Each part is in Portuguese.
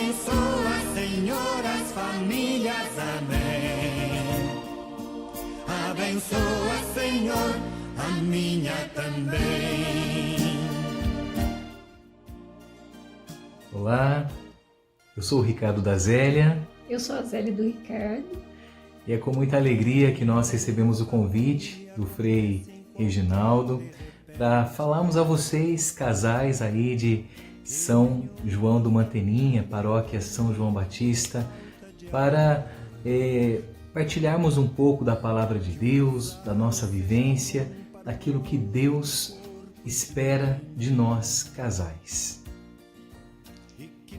Abençoa, Senhor, as famílias, amém. Abençoa, Senhor, a minha também. Olá, eu sou o Ricardo da Zélia. Eu sou a Zélia do Ricardo. E é com muita alegria que nós recebemos o convite do Frei Reginaldo para falarmos a vocês, casais aí de São João do Manteninha, paróquia São João Batista, para partilharmos um pouco da palavra de Deus, da nossa vivência, daquilo que Deus espera de nós, casais.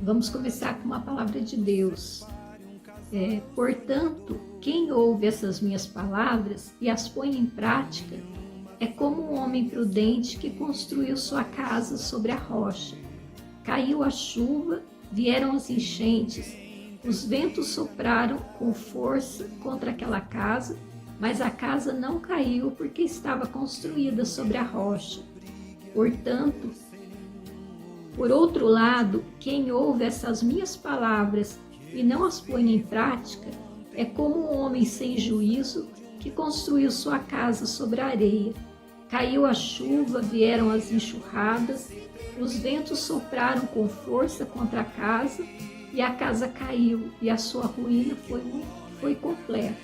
Vamos começar com uma palavra de Deus. Portanto, quem ouve essas minhas palavras e as põe em prática é como um homem prudente que construiu sua casa sobre a rocha. Caiu a chuva, vieram as enchentes, os ventos sopraram com força contra aquela casa, mas a casa não caiu porque estava construída sobre a rocha. Portanto, por outro lado, quem ouve essas minhas palavras e não as põe em prática é como um homem sem juízo que construiu sua casa sobre a areia. Caiu a chuva, vieram as enxurradas, os ventos sopraram com força contra a casa e a casa caiu e a sua ruína foi completa.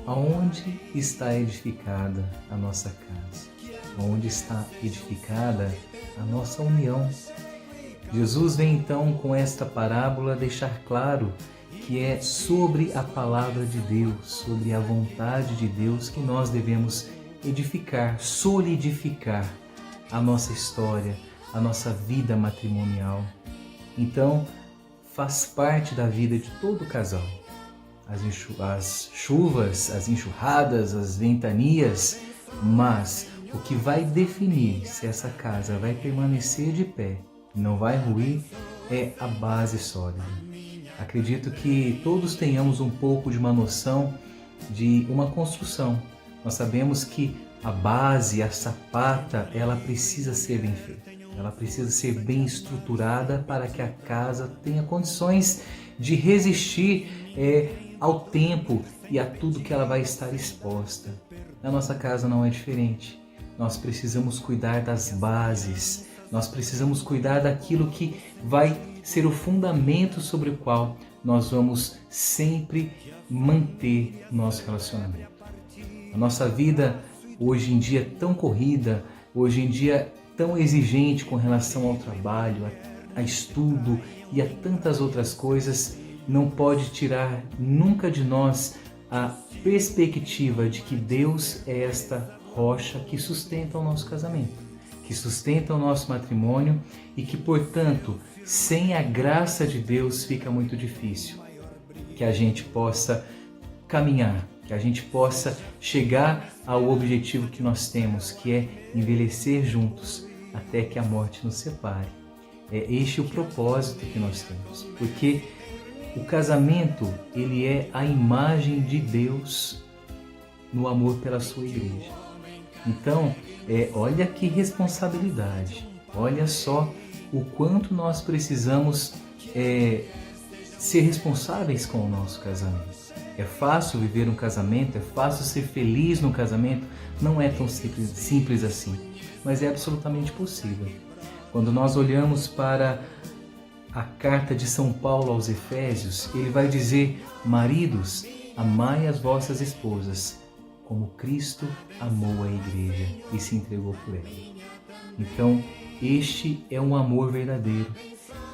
Aonde está edificada a nossa casa? Aonde está edificada a nossa união? Jesus vem então com esta parábola deixar claro que é sobre a palavra de Deus, sobre a vontade de Deus que nós devemos edificar, solidificar a nossa história, a nossa vida matrimonial. Então, faz parte da vida de todo casal. As chuvas, as enxurradas, as ventanias, mas o que vai definir se essa casa vai permanecer de pé, não vai ruir, é a base sólida. Acredito que todos tenhamos um pouco de uma noção de uma construção. Nós sabemos que a base, a sapata, ela precisa ser bem feita. Ela precisa ser bem estruturada para que a casa tenha condições de resistir ao tempo e a tudo que ela vai estar exposta. Na nossa casa não é diferente. Nós precisamos cuidar das bases. Nós precisamos cuidar daquilo que vai ser o fundamento sobre o qual nós vamos sempre manter nosso relacionamento. A nossa vida hoje em dia é tão corrida, hoje em dia tão exigente com relação ao trabalho, a estudo e a tantas outras coisas, não pode tirar nunca de nós a perspectiva de que Deus é esta rocha que sustenta o nosso casamento, que sustenta o nosso matrimônio e que, portanto, sem a graça de Deus fica muito difícil que a gente possa caminhar, que a gente possa chegar ao objetivo que nós temos, que é envelhecer juntos até que a morte nos separe. É este o propósito que nós temos, porque o casamento, ele é a imagem de Deus no amor pela sua igreja. Então, olha que responsabilidade, olha só o quanto nós precisamos ser responsáveis com o nosso casamento. É fácil viver um casamento, é fácil ser feliz no casamento, não é tão simples assim, mas é absolutamente possível. Quando nós olhamos para a carta de São Paulo aos Efésios, ele vai dizer: maridos, amai as vossas esposas, como Cristo amou a igreja e se entregou por ela. Então, este é um amor verdadeiro.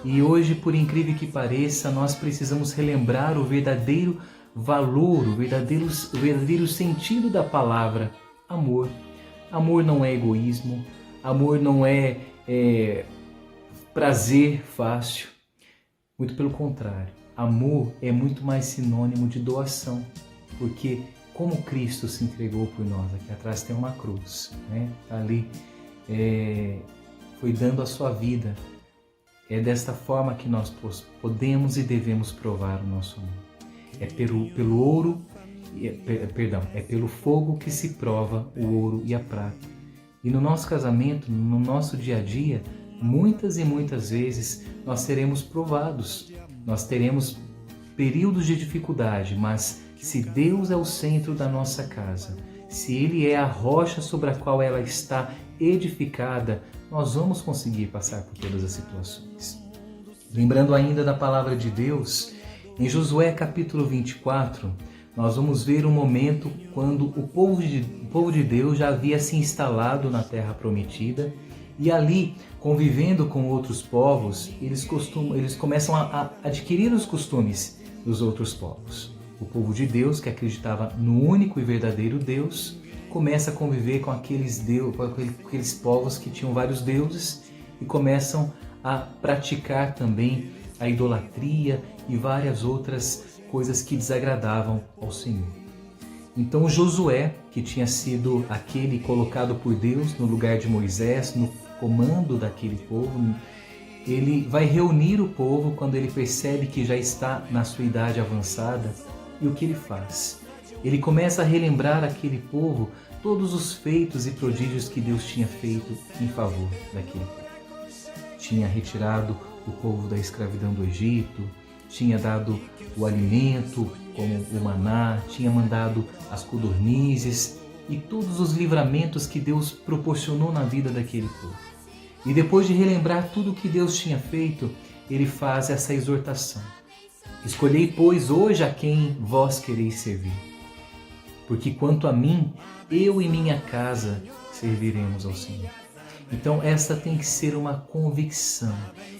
E hoje, por incrível que pareça, nós precisamos relembrar o verdadeiro valor, o verdadeiro sentido da palavra amor. Amor não é egoísmo, amor não é prazer fácil. Muito pelo contrário, amor é muito mais sinônimo de doação, porque como Cristo se entregou por nós, aqui atrás tem uma cruz, né? Ali foi dando a sua vida. É desta forma que nós podemos e devemos provar o nosso amor. É pelo ouro, é pelo fogo que se prova o ouro e a prata. E no nosso casamento, no nosso dia a dia, muitas e muitas vezes nós seremos provados, nós teremos períodos de dificuldade, mas se Deus é o centro da nossa casa, se Ele é a rocha sobre a qual ela está edificada, nós vamos conseguir passar por todas as situações. Lembrando ainda da palavra de Deus, em Josué capítulo 24, nós vamos ver um momento quando o povo de Deus já havia se instalado na terra prometida e ali, convivendo com outros povos, eles começam a adquirir os costumes dos outros povos. O povo de Deus, que acreditava no único e verdadeiro Deus, começa a conviver com aqueles povos que tinham vários deuses e começam a praticar também a idolatria e várias outras coisas que desagradavam ao Senhor. Então Josué, que tinha sido aquele colocado por Deus no lugar de Moisés, no comando daquele povo, ele vai reunir o povo quando ele percebe que já está na sua idade avançada. E o que ele faz? Ele começa a relembrar aquele povo todos os feitos e prodígios que Deus tinha feito em favor daquele povo. Tinha retirado o povo da escravidão do Egito, tinha dado o alimento, como o maná, tinha mandado as codornizes e todos os livramentos que Deus proporcionou na vida daquele povo. E depois de relembrar tudo o que Deus tinha feito, ele faz essa exortação. Escolhei, pois, hoje a quem vós quereis servir. Porque quanto a mim, eu e minha casa serviremos ao Senhor. Então essa tem que ser uma convicção.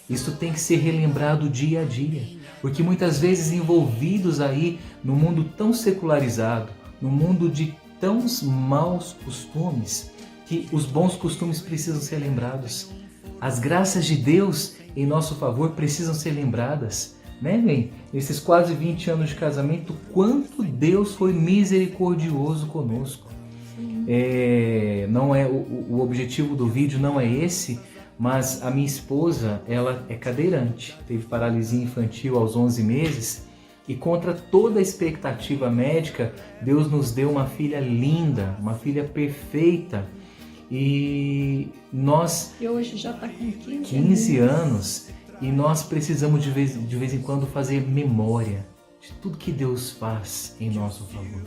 Isso tem que ser relembrado dia a dia. Porque muitas vezes envolvidos aí no mundo tão secularizado, no mundo de tão maus costumes, que os bons costumes precisam ser lembrados. As graças de Deus em nosso favor precisam ser lembradas. Né, bem? Nesses quase 20 anos de casamento, quanto Deus foi misericordioso conosco. Não é o objetivo do vídeo não é esse, mas a minha esposa, ela é cadeirante, teve paralisia infantil aos 11 meses e contra toda a expectativa médica, Deus nos deu uma filha linda, uma filha perfeita e hoje já está com 15 anos. E nós precisamos de vez em quando fazer memória de tudo que Deus faz em nosso favor.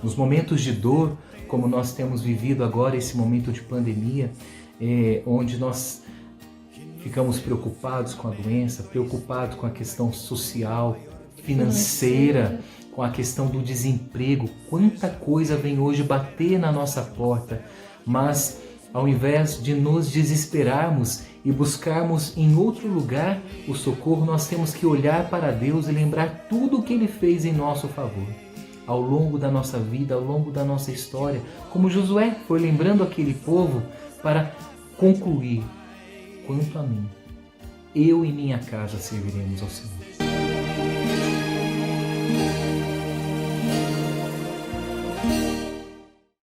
Nos momentos de dor, como nós temos vivido agora esse momento de pandemia, onde nós ficamos preocupados com a doença, preocupados com a questão social, financeira, com a questão do desemprego. Quanta coisa vem hoje bater na nossa porta, mas ao invés de nos desesperarmos e buscarmos em outro lugar o socorro, nós temos que olhar para Deus e lembrar tudo o que Ele fez em nosso favor. Ao longo da nossa vida, ao longo da nossa história, como Josué foi lembrando aquele povo para concluir: quanto a mim, eu e minha casa serviremos ao Senhor.